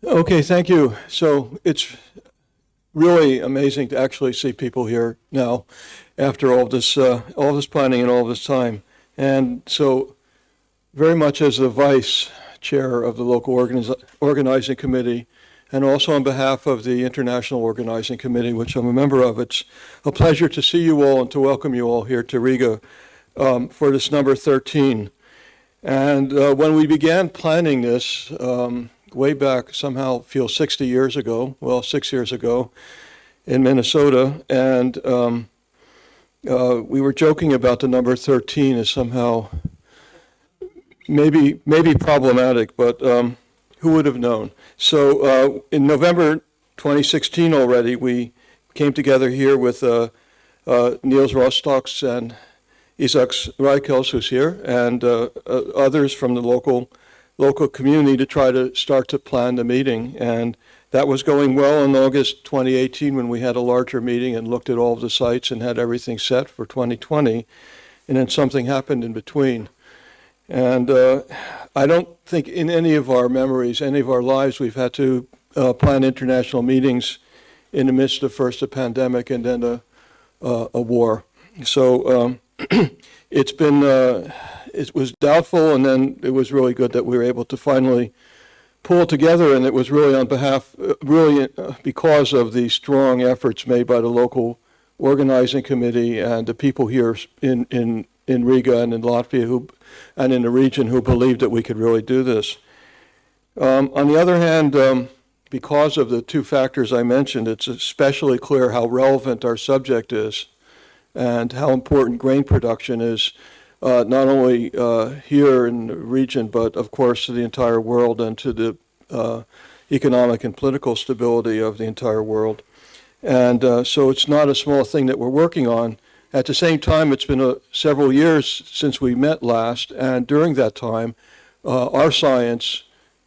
Okay, thank you. So it's really amazing to actually see people here now after all this planning and all this time. And so very much as the vice chair of the local organizing committee, and also on behalf of the International Organizing Committee, which I'm a member of, it's a pleasure to see you all and to welcome you all here to Riga for this number 13. And when we began planning this, way back, somehow feels 60 years ago, well, 6 years ago, in Minnesota, and we were joking about the number 13 as somehow maybe problematic, but who would have known? So in November 2016 already, we came together here with Niels Rostoks and Īzaks Rašals, who's here, and others from the local community to try to start to plan the meeting. And that was going well in August 2018 when we had a larger meeting and looked at all of the sites and had everything set for 2020. And then something happened in between. And I don't think in any of our memories, any of our lives, we've had to plan international meetings in the midst of first a pandemic and then a war. So it's been, it was doubtful, and then it was really good that we were able to finally pull together, and it was really on behalf, because of the strong efforts made by the local organizing committee and the people here in Riga and in Latvia and in the region who believed that we could really do this. On the other hand, because of the two factors I mentioned, it's especially clear how relevant our subject is and how important grain production is, not only here in the region, but of course to the entire world and to the economic and political stability of the entire world. And so it's not a small thing that we're working on. At the same time, it's been several years since we met last, and during that time, our science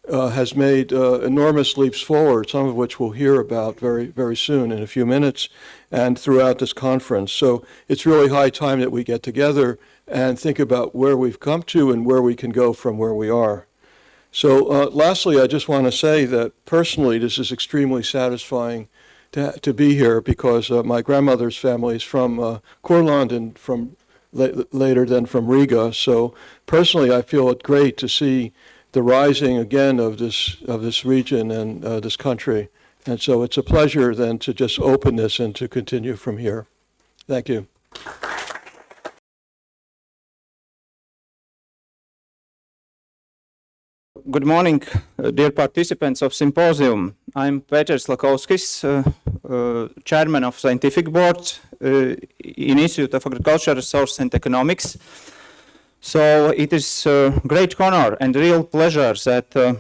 has made enormous leaps forward, some of which we'll hear about very, very soon in a few minutes and throughout this conference. So it's really high time that we get together and think about where we've come to and where we can go from where we are. So lastly, I just want to say that personally, this is extremely satisfying to be here because my grandmother's family is from Kurland and from later then from Riga. So personally, I feel it great to see the rising again of this region and this country. And so it's a pleasure then to just open this and to continue from here. Thank you. Good morning, dear participants of symposium. I'm Pēteris Lakovskis, chairman of scientific board in Institute of Agriculture, Resource and Economics. So it is a great honor and real pleasure that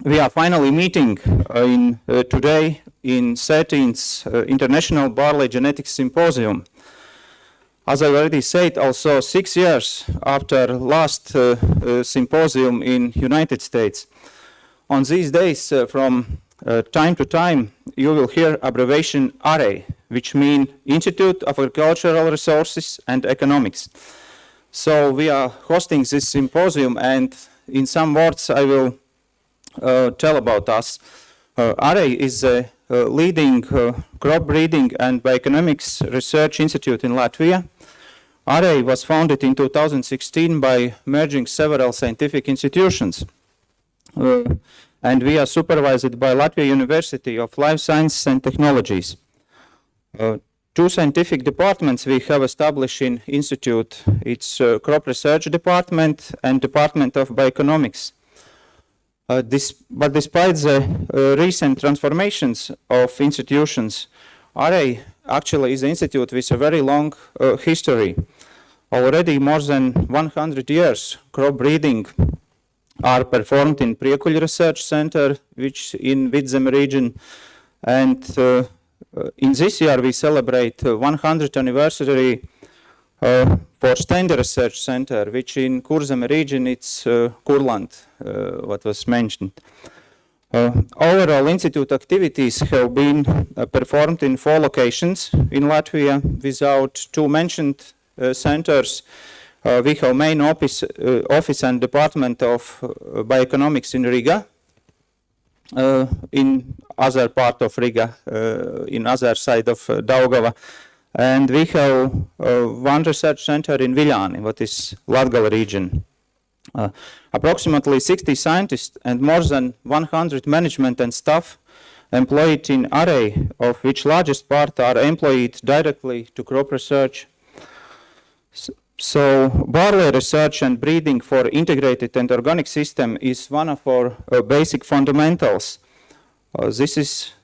we are finally meeting today in 13th International Barley Genetics Symposium. As I already said, also 6 years after last symposium in United States. On these days, from time to time, you will hear abbreviation AREI, which means Institute of Agricultural Resources and Economics. So we are hosting this symposium, and in some words I will tell about us. AREI is a leading crop breeding and bioeconomics research institute in Latvia. AREI was founded in 2016 by merging several scientific institutions. And we are supervised by Latvia University of Life Sciences and Technologies. Two scientific departments we have established in Institute. It's Crop Research Department and Department of Bioeconomics. But despite the recent transformations of institutions, AREI actually is an institute with a very long history. Already more than 100 years, crop breeding are performed in Priekuļu Research Center, which in Vidzeme region. And in this year, we celebrate 100th anniversary for Stende Research Center, which in Kurzeme region, it's Kurland, what was mentioned. Overall, institute activities have been performed in 4 locations in Latvia without 2 mentioned centers. We have main office and Department of Bioeconomics in Riga. in other part of Riga, in other side of Daugava. And we have one research center in Viļāni, what is Latgala region. Approximately 60 scientists and more than 100 management and staff employed in AREI, of which largest part are employed directly to crop research. So barley research and breeding for integrated and organic system is one of our basic fundamentals. This is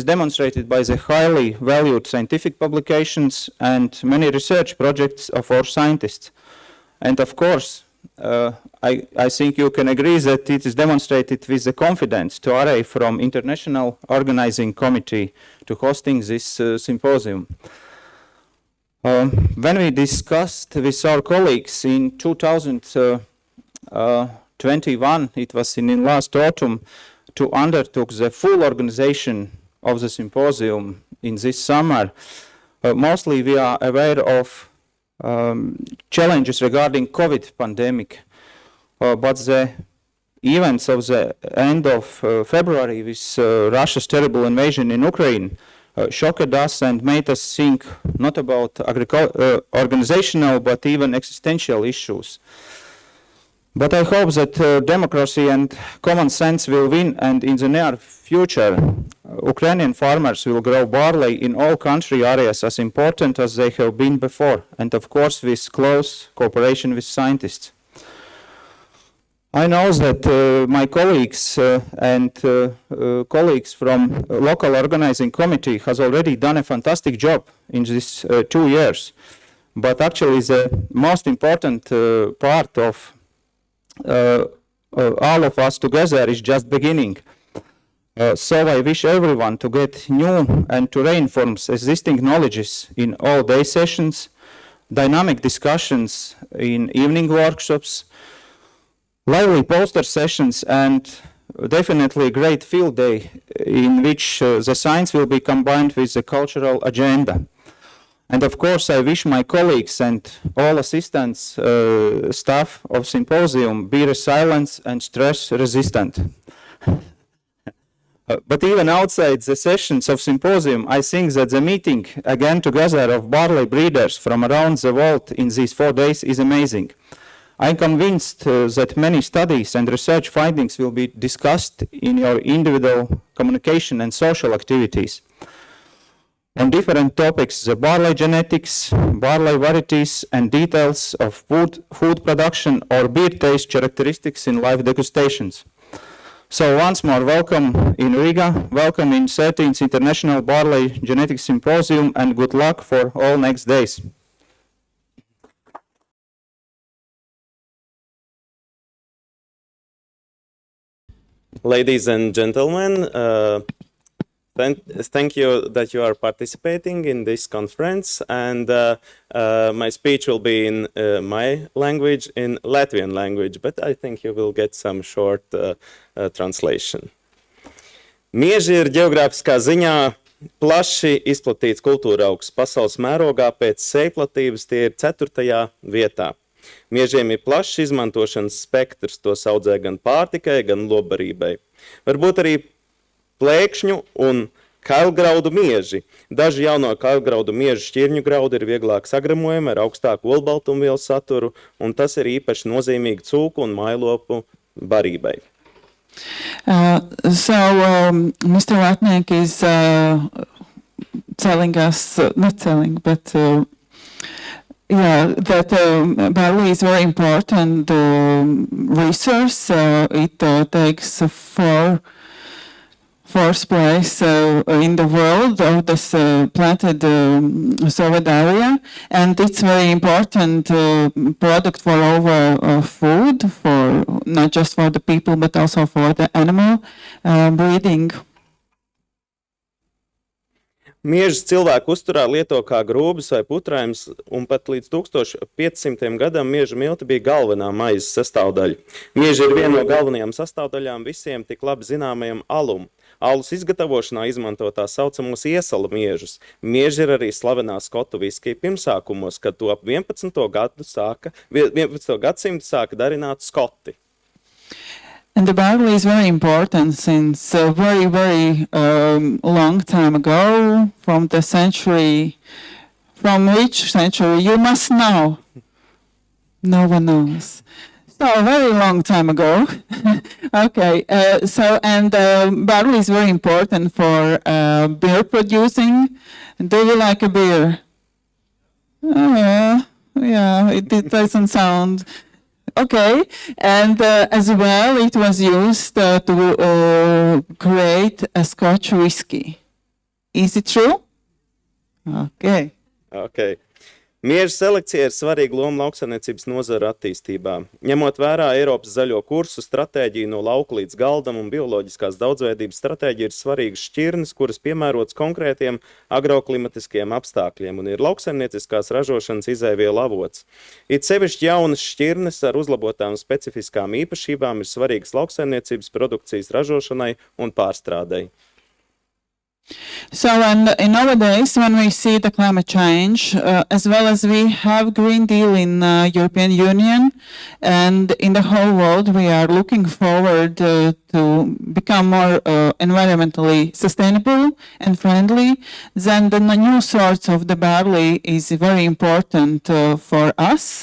demonstrated by the highly valued scientific publications and many research projects of our scientists. And of course, I think you can agree that it is demonstrated with the confidence to AREI from International Organizing Committee to hosting this symposium. When we discussed with our colleagues in 2021, it was in last autumn, to undertook the full organization of the symposium in this summer, mostly we are aware of challenges regarding COVID pandemic, but the events of the end of February with Russia's terrible invasion in Ukraine shocked us and made us think not about organizational but even existential issues. But I hope that democracy and common sense will win, and in the near future, Ukrainian farmers will grow barley in all country areas as important as they have been before, and of course with close cooperation with scientists. I know that my colleagues and colleagues from local organizing committee has already done a fantastic job in these 2 years, but actually the most important part of all of us together is just beginning. So I wish everyone to get new and to reinforce existing knowledges in all day sessions, dynamic discussions in evening workshops, lively poster sessions, and definitely a great field day in which the science will be combined with the cultural agenda. And of course, I wish my colleagues and all assistants, staff of symposium be resilient and stress resistant. But even outside the sessions of symposium, I think that the meeting again together of barley breeders from around the world in these 4 days is amazing. I'm convinced that many studies and research findings will be discussed in your individual communication and social activities. On different topics, the barley genetics, barley varieties, and details of food production or beer taste characteristics in live degustations. So once more, welcome in Riga, welcome in 13th International Barley Genetics Symposium, and good luck for all next days. Ladies and gentlemen, thank you that you are participating in this conference, and my speech will be in my language, in Latvian language, but I think you will get some short translation. Mieži ir ģeogrāfiskā ziņā plaši izplatīts kultūra augs. Pasaules mērogā pēc sējplatības tie ir 4. vietā. Miežiem ir plašs izmantošanas spektrs, tos audzē gan pārtikai, gan lopbarībai. Varbūt arī plēkšņu un kailgraudu mieži. Daži jauno kailgraudu miežu šķirņu graudi ir vieglāk sagramojami ar augstāku olbaltumvielu saturu, un tas ir īpaši nozīmīgi cūku un mailopu barībai. Mr. Ratnieks is telling us, not telling, but that barley is very important resource. It takes fourth place in the world of this planted sowed area, and it's very important product for our food, for not just for the people but also for the animal breeding. Miežus cilvēku uzturā lieto kā grūbus vai putrājums, un pat līdz 1500. gadam miežu milti bija galvenā maizes sastāvdaļa. Mieži ir viena no galvenajām sastāvdaļām visiem tik labi zināmajam alum. Alus izgatavošanā izmanto tā saucamos iesala miežus. Mieži ir arī slavenā skotu viskija pirmsākumos, kad to ap 11. gadsimtu sāka darināt skoti. And the barley is very important since a very, very long time ago, from the century, from which century you must know. No one knows. So a very long time ago. Okay, barley is very important for beer producing. Do you like a beer? Yeah, it doesn't sound... Okay, and as well, it was used to create a Scotch whiskey. Is it true? Okay. Okay. Mieža selekcija ir svarīga loma lauksaimniecības nozara attīstībā. Ņemot vērā Eiropas zaļo kursu, stratēģiju no lauka līdz galdam un bioloģiskās daudzveidības stratēģija ir svarīgas šķirnes, kuras piemērotas konkrētiem agroklimatiskiem apstākļiem un ir lauksaimnieciskās ražošanas izēvielu avots. It sevišķi jaunas šķirnes ar uzlabotām specifiskām īpašībām ir svarīgas lauksaimniecības produkcijas ražošanai un pārstrādei. So, in nowadays, when we see the climate change, as well as we have Green Deal in European Union and in the whole world, we are looking forward to become more environmentally sustainable and friendly, then the new sorts of the barley is very important for us,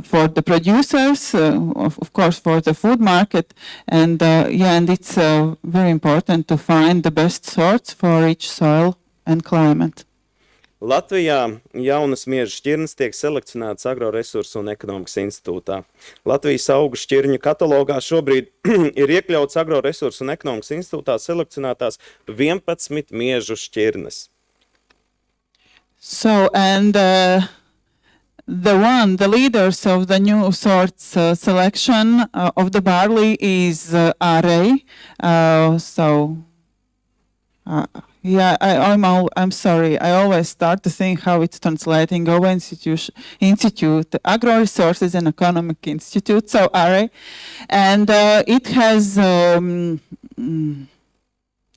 for the producers, of course, for the food market, and it's very important to find the best sorts for each soil and climate. Latvijā jaunas mieža šķirnes tiek selekcionētas Agroresursu un ekonomikas institūtā. Latvijas augu šķirņu katalogā šobrīd ir iekļauts Agroresursu un ekonomikas institūtā selekcionētās 11 miežu šķirnes. So, and the leaders of the new sorts selection of the barley is AREI. I'm sorry. I always start to think how it's translating. Institute, Agro Resources and Economic Institute, so AREI. And it has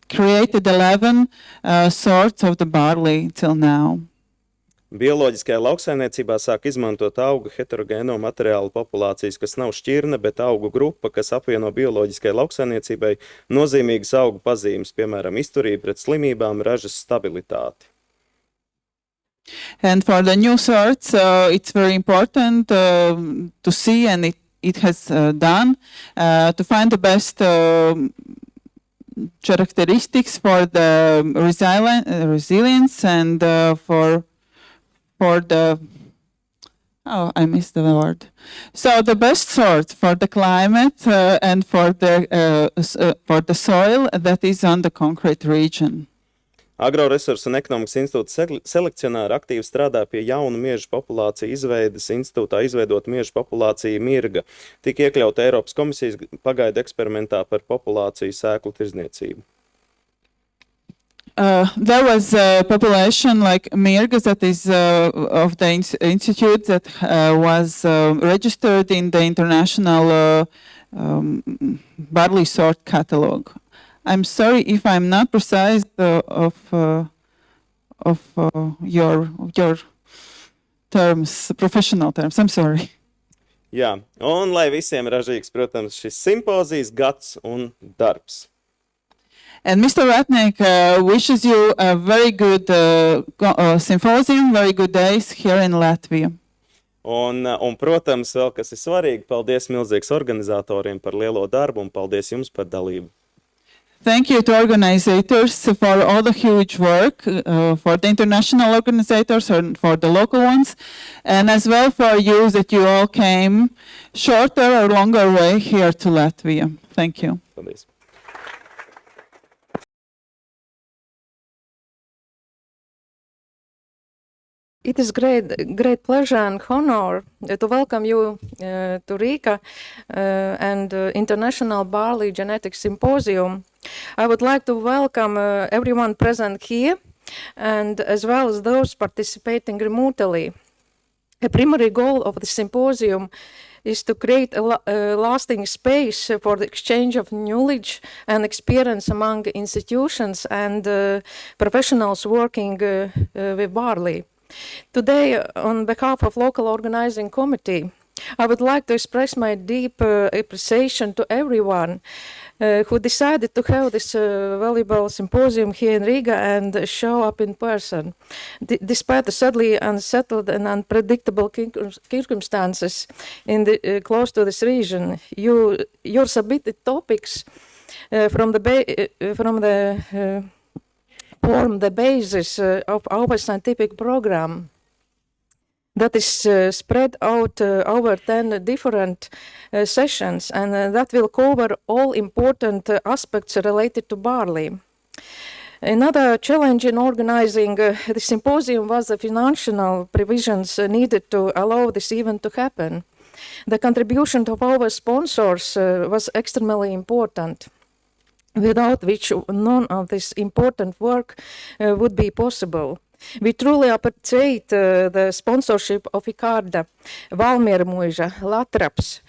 created 11 sorts of the barley till now. Bioloģiskajā lauksaimniecībā sāk izmantot augu heterogēno materiālu populācijas, kas nav šķirne, bet augu grupa, kas apvieno bioloģiskajai lauksaimniecībai nozīmīgas augu pazīmes, piemēram, izturība pret slimībām, ražas stabilitāti. And for the new sorts, it's very important to see, and it has done, to find the best characteristics for the resilience and for the, I missed the word. So the best sort for the climate and for the soil that is on the concrete region. Agroresursu un ekonomikas institūta selekcionāri aktīvi strādā pie jaunu miežu populāciju izveides. Institūtā izveidot miežu populāciju mirga. Tika iekļauta Eiropas komisijas pagaidu eksperimentā par populāciju sēklu tirdzniecību. There was a population like mirgas that is of the institute that was registered in the international barley sort catalog. I'm sorry if I'm not precise of your terms, professional terms. I'm sorry. Jā, un lai visiem ražīgs, protams, šis simpozijas gads un darbs. And Mr. Ratnieks wishes you a very good symposium, very good days here in Latvia. Un, protams, vēl kas ir svarīgi, paldies milzīgs organizatoriem par lielo darbu un paldies jums par dalību. Thank you to organizers for all the huge work, for the international organizers and for the local ones, and as well for you that you all came shorter or longer way here to Latvia. Thank you. Paldies. It is great pleasure and honor to welcome you to Riga and International Barley Genetics Symposium. I would like to welcome everyone present here and as well as those participating remotely. A primary goal of the symposium is to create a lasting space for the exchange of knowledge and experience among institutions and professionals working with barley. Today, on behalf of local organizing committee, I would like to express my deep appreciation to everyone who decided to have this valuable symposium here in Riga and show up in person. Despite the sadly unsettled and unpredictable circumstances in the, close to this region, your submitted topics form the basis of our scientific program that is spread out over 10 different sessions, and that will cover all important aspects related to barley. Another challenge in organizing the symposium was the financial provisions needed to allow this event to happen. The contribution of our sponsors was extremely important, without which none of this important work would be possible. We truly appreciate the sponsorship of Icarda, Valmiera Muiža, Latraps,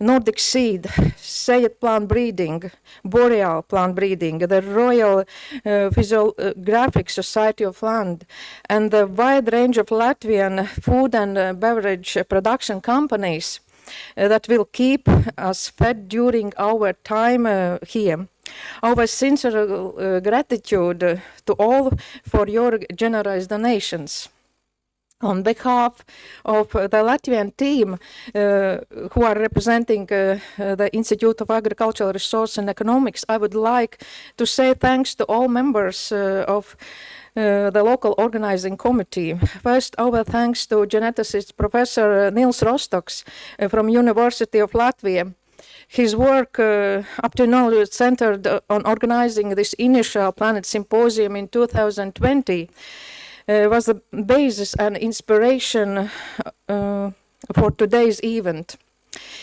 Nordic Seed, Sejat Plant Breeding, Boreal Plant Breeding, the Royal Physiographic Society of Land, and the wide range of Latvian food and beverage production companies that will keep us fed during our time here. Our sincere gratitude to all for your generous donations. On behalf of the Latvian team who are representing the Institute of Agricultural Resource and Economics, I would like to say thanks to all members of the local organizing committee. First, our thanks to geneticist Professor Nils Rostoks from University of Latvia. His work up to now centered on organizing this initial Planet Symposium in 2020 was the basis and inspiration for today's event.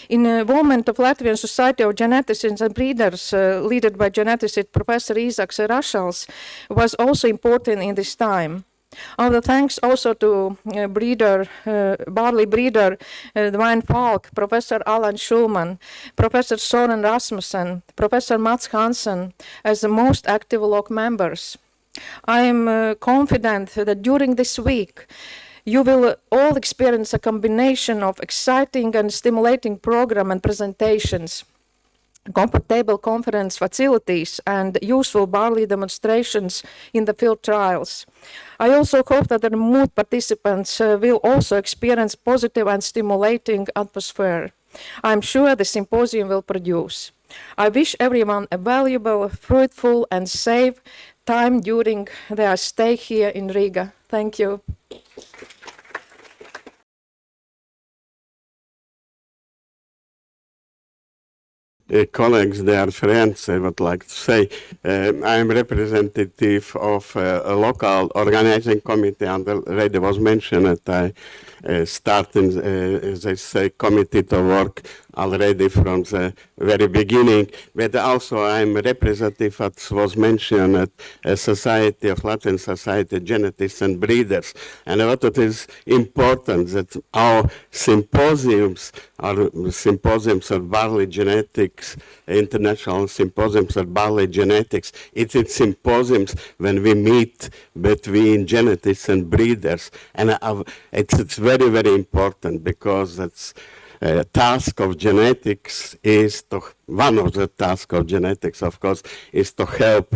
Involvement of Latvian Society of Geneticists and Breeders, led by geneticist Professor Īzaks Rašals, was also important in this time. Our thanks also to barley breeder Dwayne Falk, Professor Alan Schulman, Professor Søren Rasmussen, Professor Mats Hansen as the most active LOC members. I am confident that during this week you will all experience a combination of exciting and stimulating program and presentations, comfortable conference facilities, and useful barley demonstrations in the field trials. I also hope that the remote participants will also experience positive and stimulating atmosphere. I'm sure the symposium will produce. I wish everyone a valuable, fruitful, and safe time during their stay here in Riga. Thank you. Colleagues, dear friends, I would like to say I am representative of a local organizing committee, and already was mentioned that I started this committee to work already from the very beginning, but also I'm representative, as was mentioned, at a society of Latvian Society Geneticists and Breeders. And what it is important that our symposiums are symposiums of barley genetics, international symposiums of barley genetics. It's symposiums when we meet between geneticists and breeders. And it's very, very important because it's task of genetics is to, one of the tasks of genetics, of course, is to help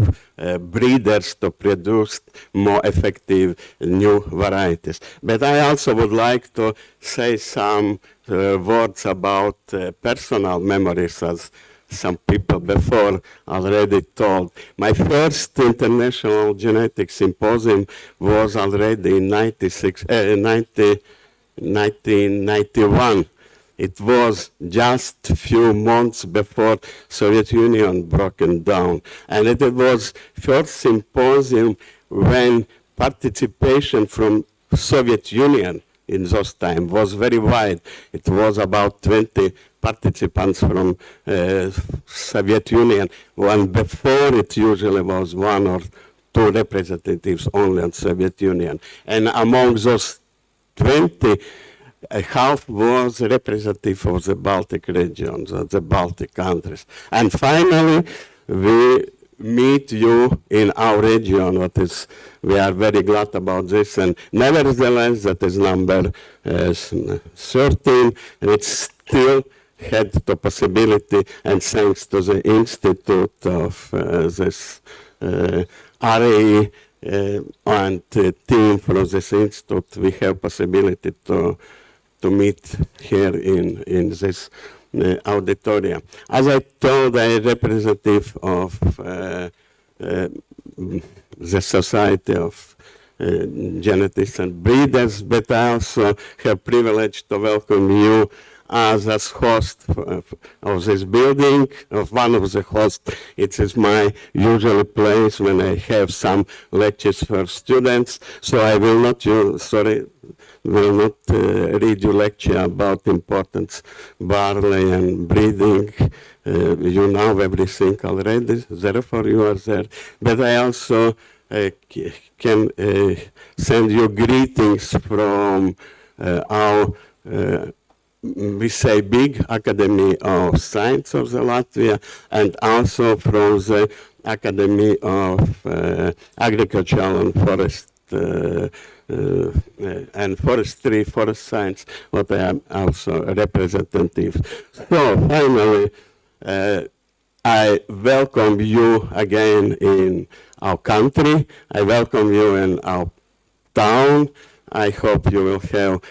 breeders to produce more effective new varieties. But I also would like to say some words about personal memories, as some people before already told. My first international genetic symposium was already in 1991. It was just a few months before Soviet Union broken down. And it was first symposium when participation from Soviet Union in those times was very wide. It was about 20 participants from Soviet Union, when before it usually was 1 or 2 representatives only in Soviet Union. And among those 20, half was representative of the Baltic regions, of the Baltic countries. And finally, we meet you in our region. We are very glad about this. And nevertheless, that is number 13, and it's still had the possibility, and thanks to the Institute of this AREI and the team from this institute, we have possibility to meet here in this auditorium. As I told, I am representative of the Society of Geneticists and Breeders, but I also have privilege to welcome you as host of this building, of one of the hosts. It is my usual place when I have some lectures for students, so I will not read you lecture about importance barley and breeding. You know everything already, therefore you are there. But I also can send you greetings from our we say big Academy of Science of the Latvia, and also from the Academy of Agricultural and Forest and Forestry, Forest Science, what I am also a representative. So finally, I welcome you again in our country. I welcome you in our town. I hope you will have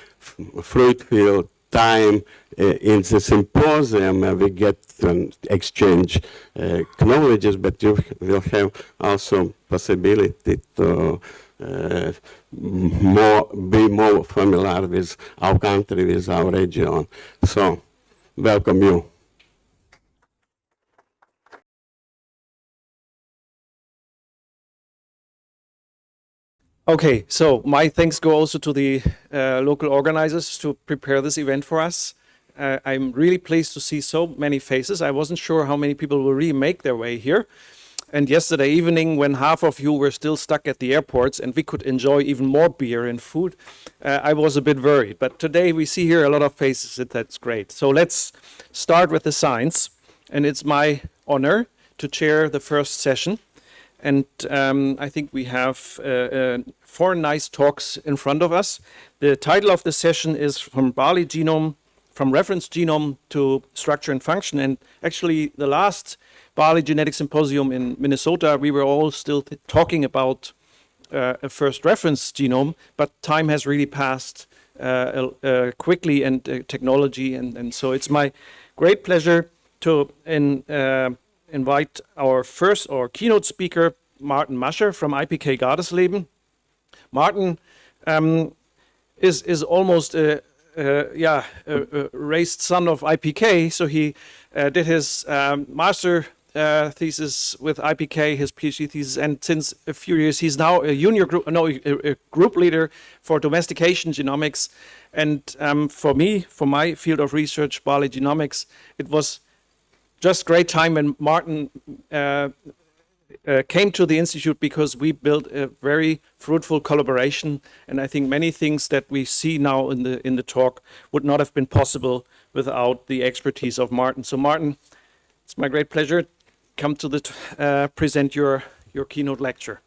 fruitful time in the symposium and we get to exchange knowledges, but you will have also possibility to be more familiar with our country, with our region. So, welcome you. Okay, so my thanks go also to the local organizers to prepare this event for us. I'm really pleased to see so many faces. I wasn't sure how many people will really make their way here. And yesterday evening, when half of you were still stuck at the airports and we could enjoy even more beer and food, I was a bit worried. But today we see here a lot of faces, and that's great. So let's start with the science. And it's my honor to chair the first session. And I think we have 4 nice talks in front of us. The title of the session is From Barley Genome, from Reference Genome to Structure and Function. And actually, the last Barley Genetic Symposium in Minnesota, we were all still talking about a first reference genome, but time has really passed quickly, and technology. And so it's my great pleasure to invite our keynote speaker, Martin Mascher from IPK Gardesleben. Martin is almost a raised son of IPK, so he did his master thesis with IPK, his PhD thesis, and since a few years he's now a group leader for domestication genomics. And for me, for my field of research, barley genomics, it was just great time when Martin came to the Institute, because we built a very fruitful collaboration, and I think many things that we see now in the talk would not have been possible without the expertise of Martin. So Martin, it's my great pleasure. Come to present your keynote lecture.